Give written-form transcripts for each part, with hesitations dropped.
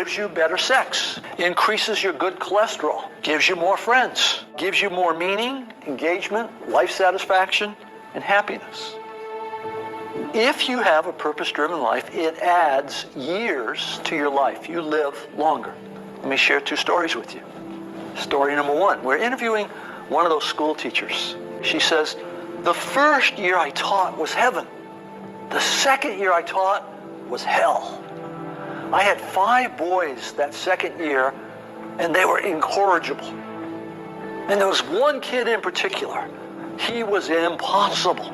gives you better sex, increases your good cholesterol, gives you more friends, gives you more meaning, engagement, life satisfaction, and happiness. If you have a purpose-driven life, it adds years to your life. You live longer. Let me share 2 stories with you. Story number 1, we're interviewing one of those school teachers. She says, the first year I taught was heaven. The second year I taught was hell. I had 5 boys that second year, and they were incorrigible. And there was one kid in particular. He was impossible.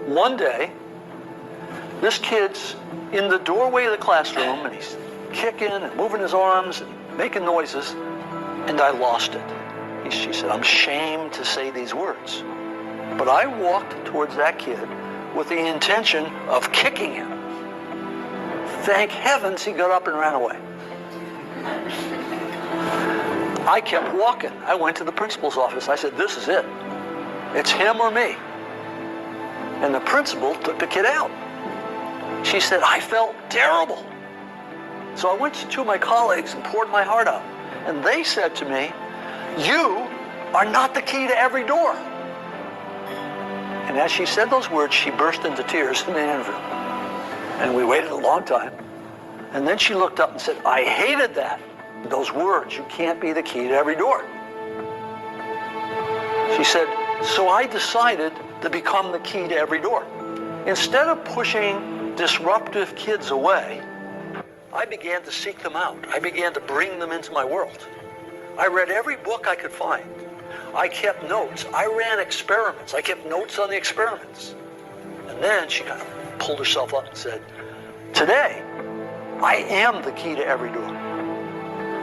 One day, this kid's in the doorway of the classroom, and he's kicking and moving his arms and making noises, and I lost it. She said, I'm ashamed to say these words. But I walked towards that kid with the intention of kicking him. Thank heavens he got up and ran away. I kept walking. I went to the principal's office. I said, this is it. It's him or me. And the principal took the kid out. She said, I felt terrible. So I went to 2 of my colleagues and poured my heart out. And they said to me, you are not the key to every door. And as she said those words, she burst into tears in the interview. And we waited a long time. And then she looked up and said, I hated that. Those words, you can't be the key to every door. She said, so I decided to become the key to every door. Instead of pushing disruptive kids away, I began to seek them out. I began to bring them into my world. I read every book I could find. I kept notes. I ran experiments. I kept notes on the experiments. And then she kind of pulled herself up and said, today, I am the key to every door.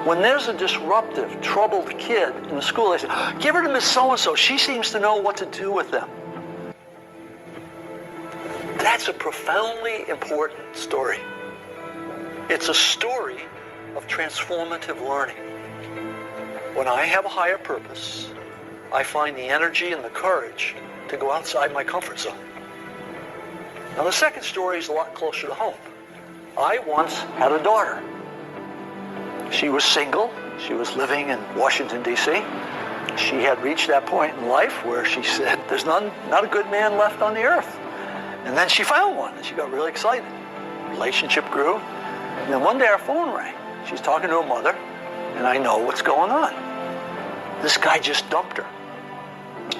When there's a disruptive, troubled kid in the school, they say, give her to Miss So-and-so. She seems to know what to do with them. That's a profoundly important story. It's a story of transformative learning. When I have a higher purpose, I find the energy and the courage to go outside my comfort zone. Now, the second story is a lot closer to home. I once had a daughter. She was single. She was living in Washington, D.C. She had reached that point in life where she said, there's not a good man left on the earth. And then she found one, and she got really excited. Relationship grew. And then one day our phone rang. She's talking to her mother, and I know what's going on. This guy just dumped her.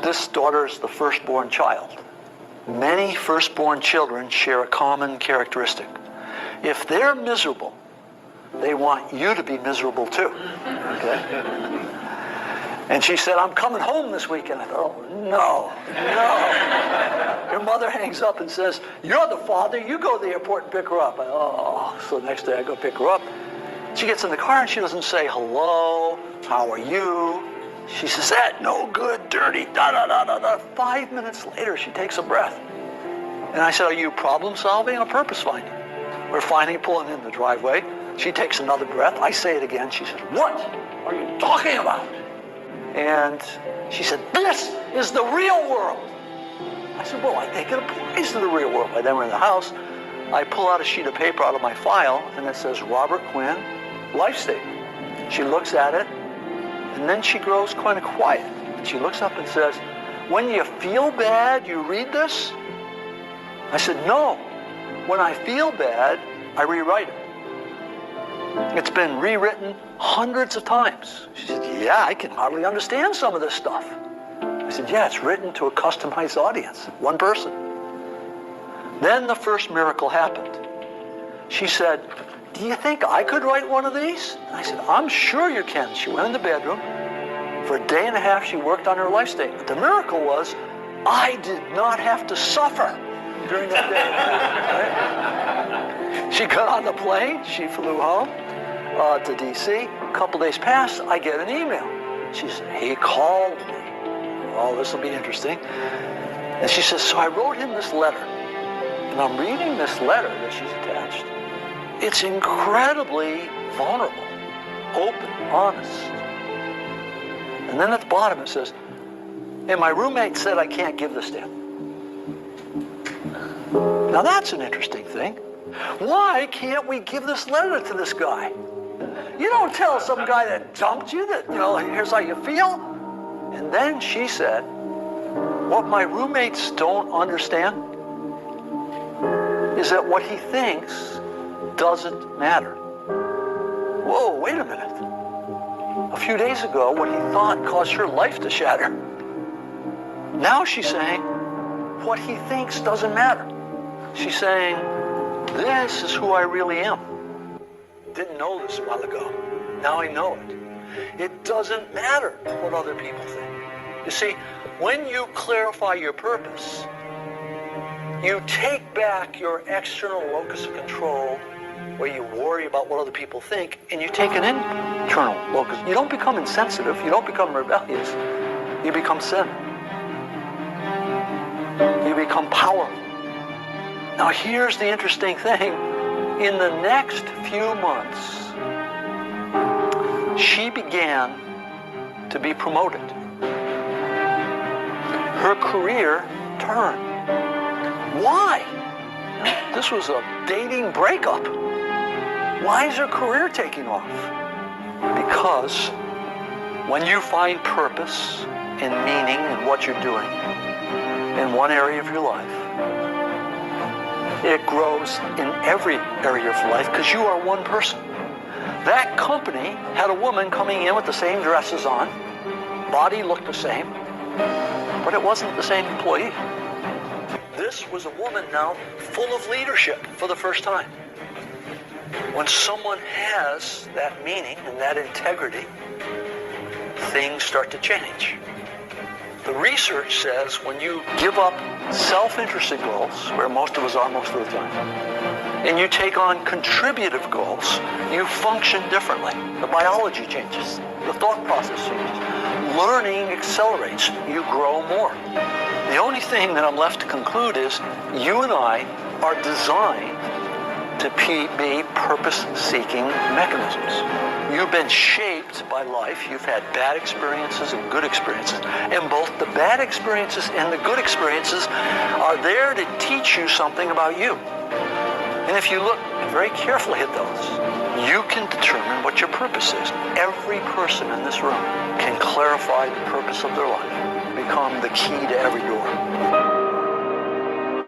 This daughter is the firstborn child. Many firstborn children share a common characteristic. If they're miserable, they want you to be miserable too. Okay? And she said, I'm coming home this weekend. I thought, oh, no. Her mother hangs up and says, you're the father. You go to the airport and pick her up. So the next day I go pick her up. She gets in the car and she doesn't say, hello, how are you? She says, that no good, dirty, da-da-da-da-da. 5 minutes later, she takes a breath. And I said, are you problem solving or purpose finding? We're finally pulling in the driveway. She takes another breath. I say it again. She says, what are you talking about? And she said, this is the real world. I said, well, I think it applies to the real world. By then we're in the house. I pull out a sheet of paper out of my file, and it says, Robert Quinn, life statement. She looks at it, and then she grows kind of quiet. And she looks up and says, when you feel bad, you read this? I said, no. When I feel bad, I rewrite it. It's been rewritten hundreds of times. She said, yeah, I can hardly understand some of this stuff. I said, yeah, it's written to a customized audience, one person. Then the first miracle happened. She said, do you think I could write one of these? And I said, I'm sure you can. She went in the bedroom. For a day and a half, she worked on her life statement. The miracle was, I did not have to suffer during that day. Right? She got on the plane. She flew home to D.C. A couple days passed. I get an email. She said, he called me. Oh, this will be interesting. And she says, so I wrote him this letter. And I'm reading this letter that she's attached. It's incredibly vulnerable, open, honest. And then at the bottom it says, and my roommate said I can't give this to him. Now that's an interesting thing. Why can't we give this letter to this guy? And You don't tell some guy that dumped you that, here's how you feel. And then she said, what my roommates don't understand is that what he thinks doesn't matter. Whoa, wait a minute. A few days ago, what he thought caused her life to shatter. Now she's saying, what he thinks doesn't matter. She's saying, this is who I really am. Didn't know this a while ago. Now I know it. It doesn't matter what other people think. You see, when you clarify your purpose, you take back your external locus of control where you worry about what other people think, and you take an internal locus. You don't become insensitive. You don't become rebellious. You become sin. You become powerful. Now here's the interesting thing. In the next few months, she began to be promoted. Her career turned. Why? This was a dating breakup. Why is her career taking off? Because when you find purpose and meaning in what you're doing in one area of your life, it grows in every area of life because you are one person. That company had a woman coming in with the same dresses on, body looked the same, but it wasn't the same employee. This was a woman now full of leadership for the first time. When someone has that meaning and that integrity, things start to change. The research says when you give up self-interested goals, where most of us are most of the time, and you take on contributive goals, you function differently. The biology changes. The thought process changes. Learning accelerates. You grow more. The only thing that I'm left to conclude is you and I are designed to be purpose-seeking mechanisms. You've been shaped by life. You've had bad experiences and good experiences. And both the bad experiences and the good experiences are there to teach you something about you. And if you look very carefully at those, you can determine what your purpose is. Every person in this room can clarify the purpose of their life, become the key to every door.